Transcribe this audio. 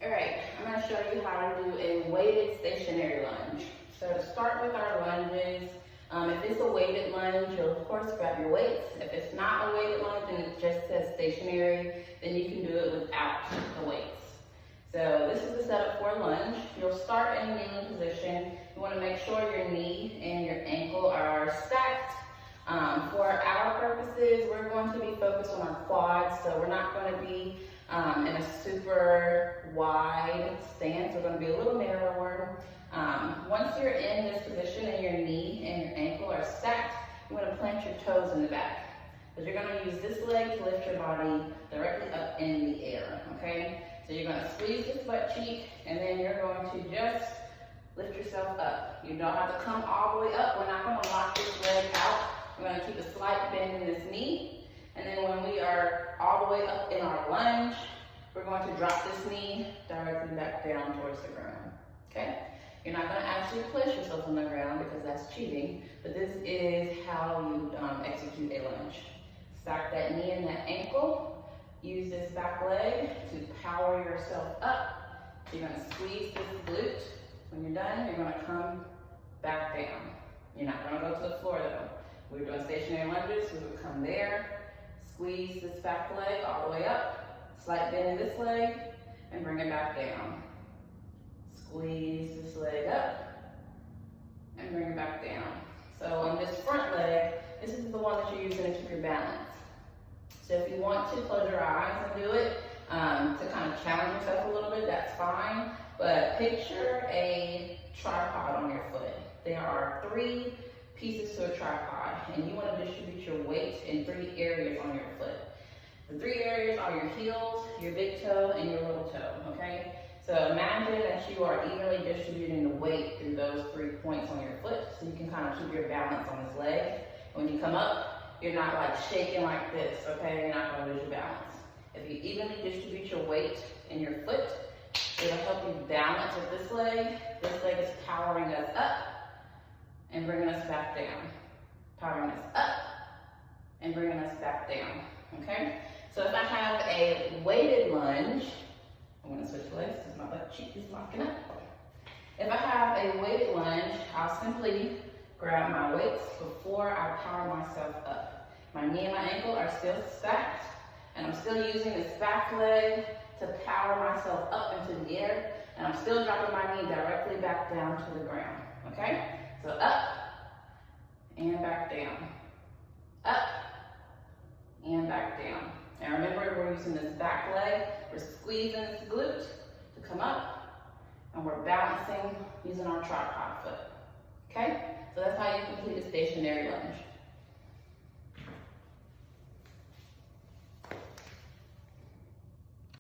All right, I'm going to show you how to do a weighted stationary lunge. So to start with our lunges, if it's a weighted lunge, you'll of course grab your weights. If it's not a weighted lunge and it just says stationary, then you can do it without the weights. So this is the setup for a lunge. You'll start in a kneeling position. You want to make sure your knee and your ankle are stacked. For our purposes, we're going to be focused on our quads, so we're not going to be in a super wide stance. We're going to be a little narrower. Once you're in this position and your knee and your ankle are stacked, you want to plant your toes in the back. Because you're going to use this leg to lift your body directly up in the air, okay? So you're going to squeeze this butt cheek, and then you're going to just lift yourself up. You don't have to come all the way up. We're not going to lock this leg out. We're going to keep a slight bend in this knee. And then when we are all the way up in our lunge, we're going to drop this knee directly back down towards the ground, okay? You're not going to actually place yourself on the ground because that's cheating, but this is how you execute a lunge. Stack that knee and that ankle. Use this back leg to power yourself up. You're going to squeeze this glute. When you're done, you're going to come back down. You're not going to go to the floor though. We're doing stationary lunges, we would come there, squeeze this back leg all the way up, slight bend in this leg, and bring it back down. Squeeze this leg up, and bring it back down. So on this front leg, this is the one that you're using to keep your balance. So if you want to close your eyes and do it, to kind of challenge yourself a little bit, that's fine. But picture a tripod on your foot. There are 3 pieces to a tripod, and you want to distribute your weight in 3 areas on your foot. The 3 areas are your heels, your big toe, and your little toe, okay? So imagine that you are evenly distributing the weight through those 3 points on your foot, so you can kind of keep your balance on this leg. When you come up, you're not like shaking like this, okay? You're not gonna lose your balance. If you evenly distribute your weight in your foot, it'll help you balance with this leg. This leg is powering us up and bringing us back down. Powering us up and bringing us back down, okay? So if I have a weighted lunge, I'm gonna switch legs because my butt cheek is locking up. If I have a weighted lunge, I'll simply grab my weights before I power myself up. My knee and my ankle are still stacked, and I'm still using this back leg to power myself up into the air, and I'm still dropping my knee directly back down to the ground, okay? So up and back down, up and back down. And remember, we're using this back leg, we're squeezing this glute to come up, and we're balancing using our tripod foot, okay? So that's how you complete a stationary lunge.